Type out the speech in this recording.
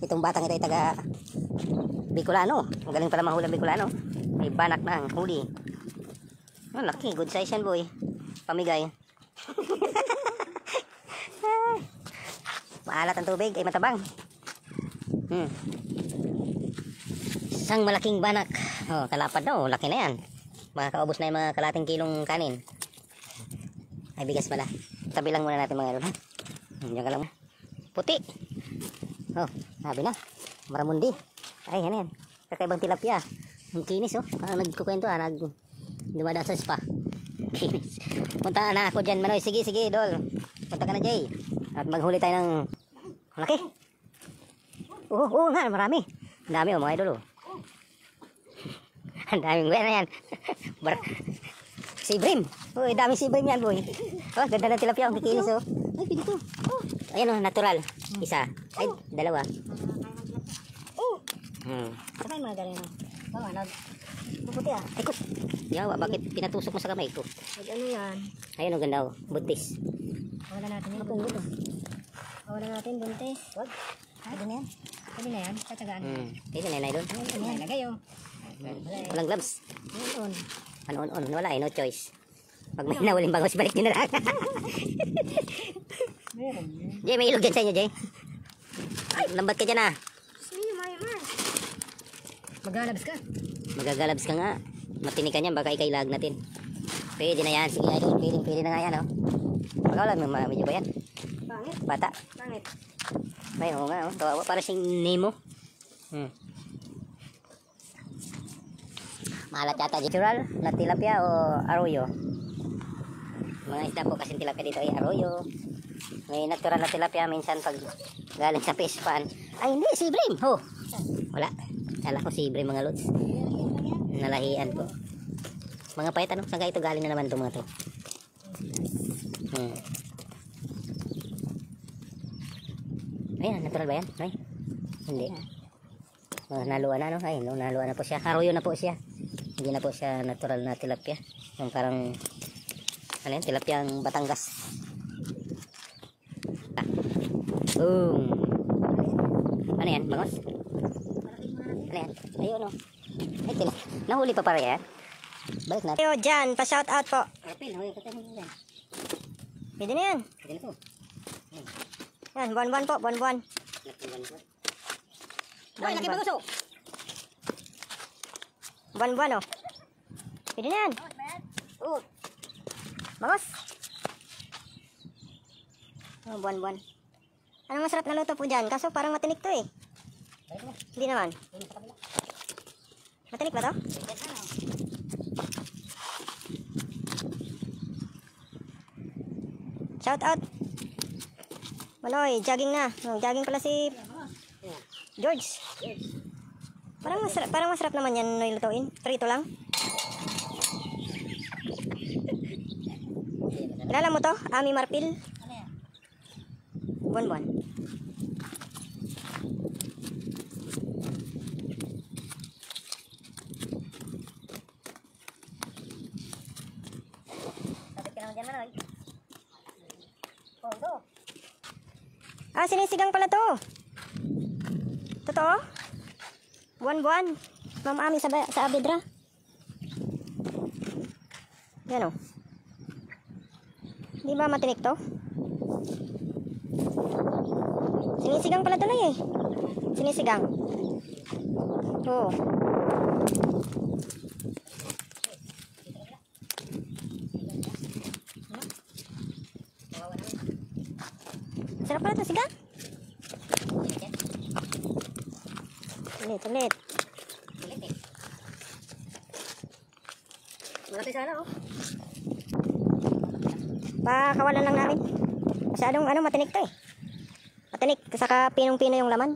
Itong batang ito ay taga Bicolano. Magaling pala manghuli Bicolano. May banak na ang huli. Oh, laki, good size yan boy. Pamigay. Maalat ang tubig ay matabang. Isang malaking banak. Oh, kalapad na oh, laki na yan. Makakaubos na yung mga kalating kilong kanin. Ay bigas pala. Tabi lang muna natin mga idol. Diyan ka lang. Puti. Oh, sabi na. Maramundi. Ay, yan yan. Kakaibang tilapia. Ang kinis oh. Nagkukwento dumadaan sa spa. Kinis. Punta na ako dyan Manoy. Sige, sige, Dol. Punta ka na Jay. At maghuli tayo ng malaki. Oo nga, marami. Ang dami oh mga idol oh. Ang daming buwan na yan. Sibrim. Uy, daming sibrim yan boy. Oh, ganda ng tilapia. Ang kikinis oh. Ay, pinito. Ayan oh, natural. Isa. Ay, dalawa. Saka yung mga galing oh, ano? Puputi ah. Ay, kus. Yawa, bakit pinatusok mo sa kamay ko? Ay, ano yan? Ayun oh, ganda oh. Buntis. Wala natin yun. Mapunggot oh. Wala natin buntis. Wag. Pwede na yan. Pwede na yan. Tatsagaan. Pwede na yun. Ano yan? Lagay oh. Walang gloves. Ano-on. Wala eh, no choice. Pag may nawaling bangos, balik nyo na lang. Meron. Jay, may ilog dyan sa inyo, Jay. Lambat ka dyan ah. Sige, Maymar. Maglalabs ka. Magagalabs ka nga. Matinig ka niyan, baka ikailag natin. Pwede na yan. Sige, idol. Pwede na nga yan, oh. Pagkawalan mo, medyo ba yan? Pangit. Bata. Pangit. May, oo nga, oh. Kawawa, para siyang Nemo. Mahalat yata, natural na tilapia o arroyo. Mga isda po kasing tilapia dito ay arroyo. May natural na tilapia minsan pag galing sa fish pan. Ay hindi, sibrim. Oh. Wala. Kala ko sibrim mga lods. Nalahian ko. Mga payat ano, saan ito galing na naman itong mga to? Ayan, natural ba yan? Ay, hindi. Naluan na no? Ay, no, naluan na po siya. Arroyo na po siya. Hindi na po siya natural na tilapia. Yung parang ano yan, tilapia ang Batangas. Boom. Ano yan, bangos? Ano yan? Ayun o. Ay, nahuli pa para yan. Balik natin. Ayo dyan, pa-shout out po. Arapin, nahuli ka tayo yan. Pwede na yan. Pwede na po. Yan, buwan-buwan po, buwan-buwan. Ay, laki bangos o. Buwan-buwan oh. Pwede na yan. Oo. Bangos. Oh, buwan-buwan. Anong masarap na luto po dyan? Kaso parang matinik to eh. Hindi naman. Matinik ba to? Shout out. Manoy, jogging na. Jogging pala si George. Parang masarap naman yan Noy lutuin. Prito lang. Kilala mo to? Ami Marpil. Buwan-buwan. Sabit ka naman dyan, Manoy. Pondo. Ah, sinisigang pala to. Totoo? Buwan-buwan. Ma'am Ami sa Abidra. Yan o. Di ba matinik to? Sinisigang pala to na eh. Sinisigang. Oo. Sarap pala to sigang. Ulit. Malaki sana oh. Pakawalan lang namin. Masyadong matinik to eh. Matinik, saka pinong-pino yung laman.